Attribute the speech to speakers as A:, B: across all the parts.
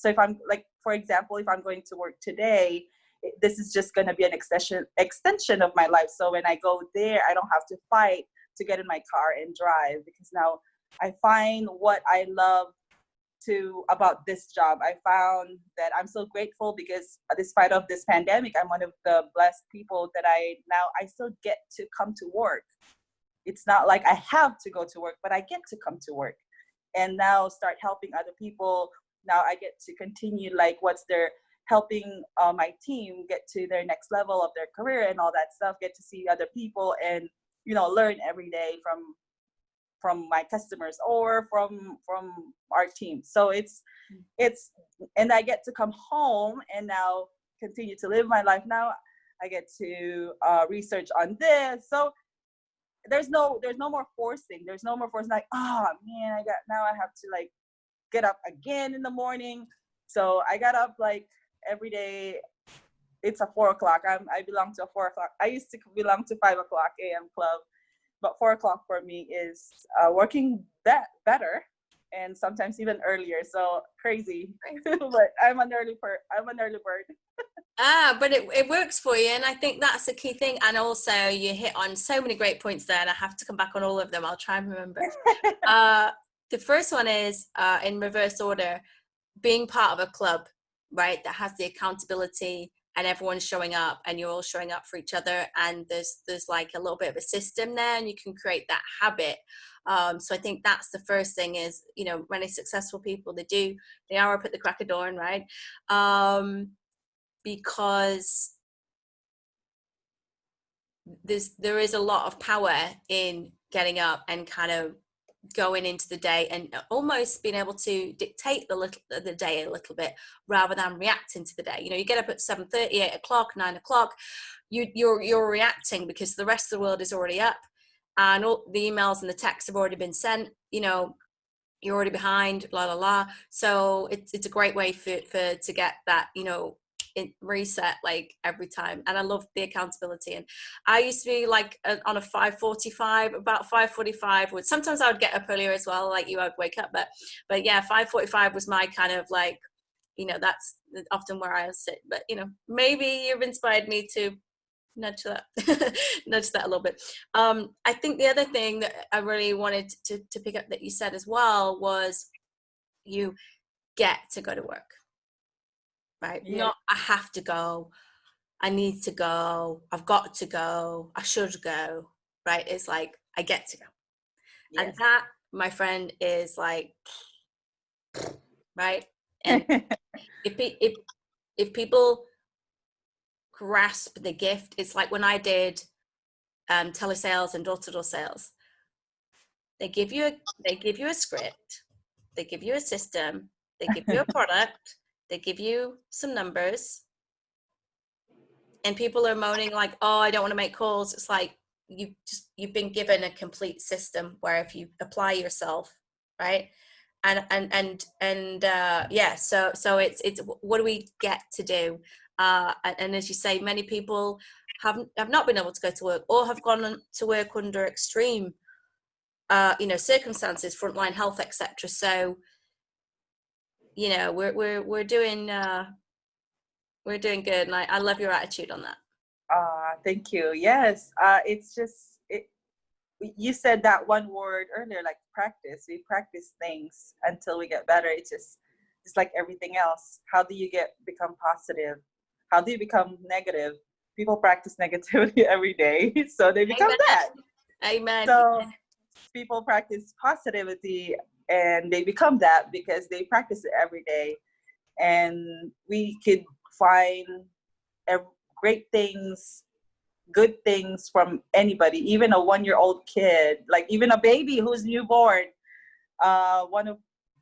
A: So if I'm like, for example, if I'm going to work today, this is just going to be an extension of my life. So when I go there, I don't have to fight to get in my car and drive, because now I find what I love about this job. I found that I'm so grateful because despite of this pandemic, I'm one of the blessed people that I still get to come to work. It's not like I have to go to work, but I get to come to work and now start helping other people. Now I get to continue like helping my team get to their next level of their career and all that stuff, get to see other people and, learn every day from my customers or from our team. So it's and I get to come home and now continue to live my life. Now I get to research on this. So there's no more forcing. There's no more forcing like, oh man, I have to like get up again in the morning. So I got up like every day. It's a 4 o'clock. I belong to a 4 o'clock. I used to belong to 5 o'clock a.m. club, but 4 o'clock for me is working better, and sometimes even earlier. So crazy, but I'm an early bird.
B: But it works for you, and I think that's the key thing. And also, you hit on so many great points there, and I have to come back on all of them. I'll try and remember. The first one is in reverse order, being part of a club, right, that has the accountability and everyone's showing up and you're all showing up for each other, and there's like a little bit of a system there, and you can create that habit. So I think that's the first thing is, many successful people, they are up at the crack of dawn, right? Because there is a lot of power in getting up and kind of going into the day and almost being able to dictate the day a little bit rather than reacting to the day. You get up at 7:30, 8 o'clock, 9 o'clock, you're reacting because the rest of the world is already up and all the emails and the texts have already been sent. You're already behind, blah blah blah. So it's a great way to get that reset like every time. And I love the accountability. And I used to be like on a 5:45, about 5:45. Sometimes I would get up earlier as well, like you, I would wake up, but yeah, 5:45 was my kind of like, that's often where I sit. But maybe you've inspired me to nudge that a little bit. I think the other thing that I really wanted to pick up that you said as well was you get to go to work. Right? Yeah. Not I have to go, I need to go, I've got to go, I should go, right? It's like I get to go. Yes. And that, my friend, is like, right? And if people grasp the gift, it's like when I did telesales and door-to-door sales. They give you a script, they give you a system, they give you a product. They give you some numbers, and people are moaning like, oh, I don't want to make calls. It's like you've been given a complete system where if you apply yourself, right? And yeah, so it's what do we get to do? And as you say, many people have not been able to go to work or have gone to work under extreme circumstances, frontline health, etc. So we're doing good, and I love your attitude on that.
A: Thank you. Yes, it's just you said that one word earlier, like practice. We practice things until we get better. It's like everything else. How do you become positive? How do you become negative? People practice negativity every day, so they become that.
B: Amen.
A: So people practice positivity and they become that because they practice it every day. And we could find great things, good things from anybody, even a 1-year-old kid, like even a baby who's newborn. One of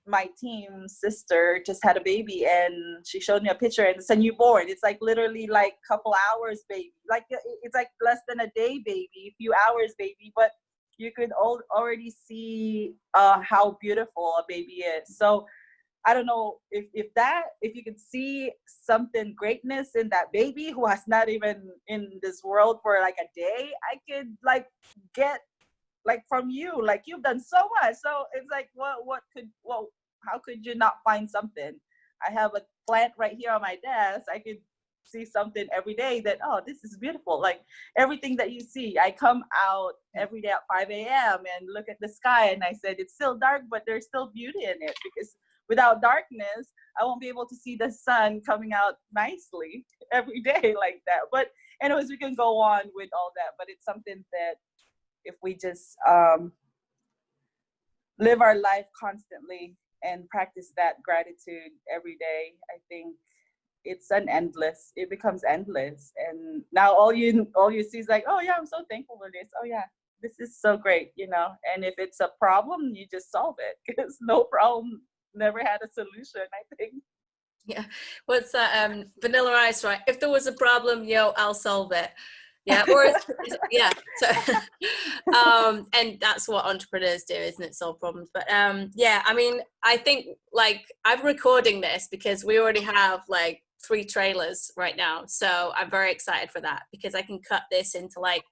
A: my team's sister just had a baby and she showed me a picture, and it's a newborn. It's like literally like a couple hours baby, like it's like less than a day baby, a few hours baby, but you could already see how beautiful a baby is. So I don't know if you could see something greatness in that baby who has not even in this world for like a day, I could like get like from you, like you've done so much. So it's like, how could you not find something? I have a plant right here on my desk. I could see something every day that, oh, this is beautiful. Like everything that you see, I come out every day at 5 a.m. and look at the sky, and I said, it's still dark, but there's still beauty in it, because without darkness, I won't be able to see the sun coming out nicely every day like that. But anyways, we can go on with all that, but it's something that if we just live our life constantly and practice that gratitude every day, I think it becomes endless. And now all you see is like, oh yeah, I'm so thankful for this. Oh yeah, this is so great, you know. And if it's a problem, you just solve it, because no problem never had a solution, I think.
B: Yeah. What's that? Vanilla Ice, right? If there was a problem, I'll solve it. Yeah. Or yeah. So, and that's what entrepreneurs do, isn't it? Solve problems. But yeah, I mean, I think like I'm recording this because we already have like 3 trailers right now. So I'm very excited for that, because I can cut this into like,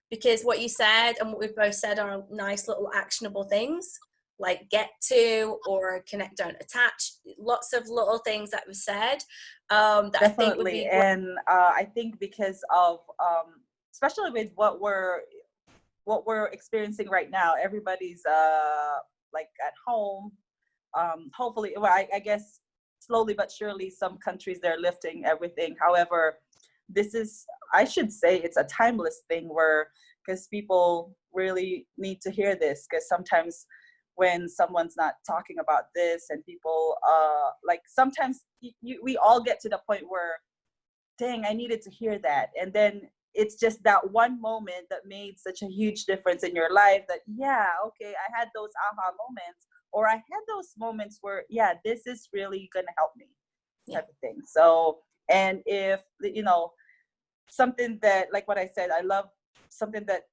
B: because what you said and what we've both said are nice little actionable things, like get to, or connect, don't attach. Lots of little things that we've said that
A: Definitely.
B: I think would be great.
A: And I think because of especially with what we're experiencing right now, everybody's like at home. Hopefully, well, I guess slowly but surely some countries, they're lifting everything. However, I should say it's a timeless thing, where, because people really need to hear this, because sometimes when someone's not talking about this, and people like sometimes we all get to the point where, dang, I needed to hear that. And then it's just that one moment that made such a huge difference in your life, that, yeah, okay, I had those aha moments, or I had those moments where, yeah, this is really going to help me, type of thing. So, and if, something that, like what I said, I love something that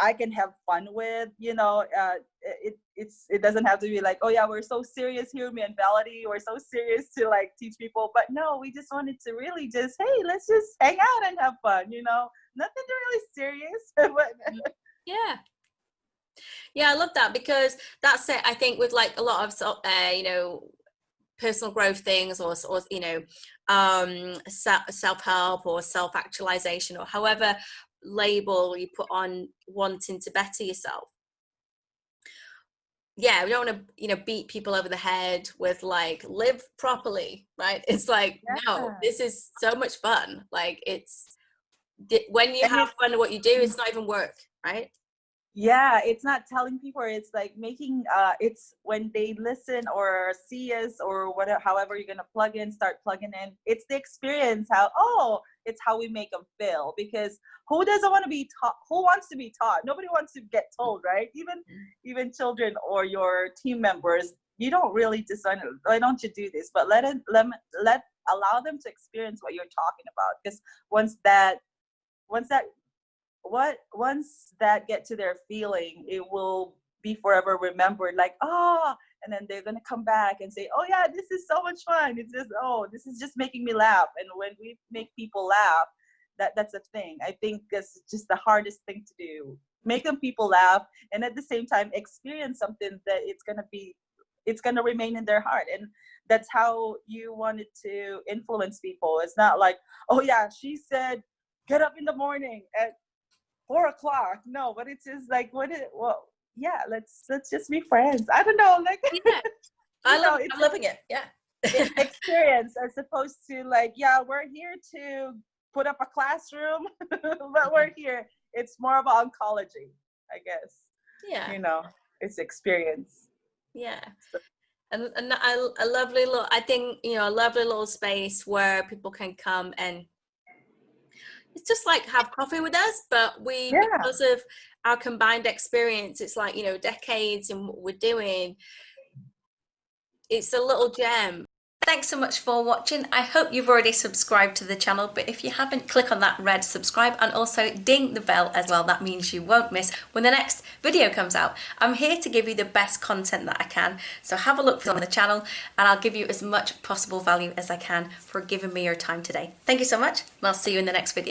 A: I can have fun with, it doesn't have to be like, oh yeah, we're so serious here, me and Velody, we're so serious to like teach people. But no, we just wanted to really just, hey, let's just hang out and have fun, nothing really serious. But
B: yeah, I love that, because that's it. I think with like a lot of personal growth things, or self-help or self-actualization, or however label you put on wanting to better yourself. Yeah, we don't want to beat people over the head with like live properly, right? It's like, no, this is so much fun. Like, it's when you have fun at what you do, it's not even work, right?
A: Yeah, it's not telling people, it's like making it's when they listen or see us or whatever, however you're gonna start plugging in, it's the experience, it's how we make them feel. Because who doesn't want to be taught? Who wants to be taught? Nobody wants to get told, right? Even children or your team members, you don't really decide, why don't you do this? But allow them to experience what you're talking about. Because once that get to their feeling, it will be forever remembered, like, and then they're gonna come back and say, oh yeah, this is so much fun, it's just, this is just making me laugh. And when we make people laugh, that's a thing. I think that's just the hardest thing to do, make them people laugh, and at the same time experience something that it's gonna remain in their heart. And that's how you wanted to influence people. It's not like, oh yeah, she said get up in the morning at 4 o'clock. No, but it's just like, yeah, let's just be friends. I don't know, like,
B: yeah, I'm loving it. Yeah.
A: Experience, as opposed to like, yeah, we're here to put up a classroom, but we're here. It's more of oncology, I guess.
B: Yeah.
A: It's experience.
B: Yeah. And a lovely little, I think, a lovely little space where people can come and it's just like have coffee with us, but because of our combined experience, it's like, decades in what we're doing. It's a little gem. Thanks so much for watching. I hope you've already subscribed to the channel, but if you haven't, click on that red subscribe and also ding the bell as well. That means you won't miss when the next video comes out. I'm here to give you the best content that I can, so have a look on the channel and I'll give you as much possible value as I can for giving me your time today. Thank you so much, and I'll see you in the next video.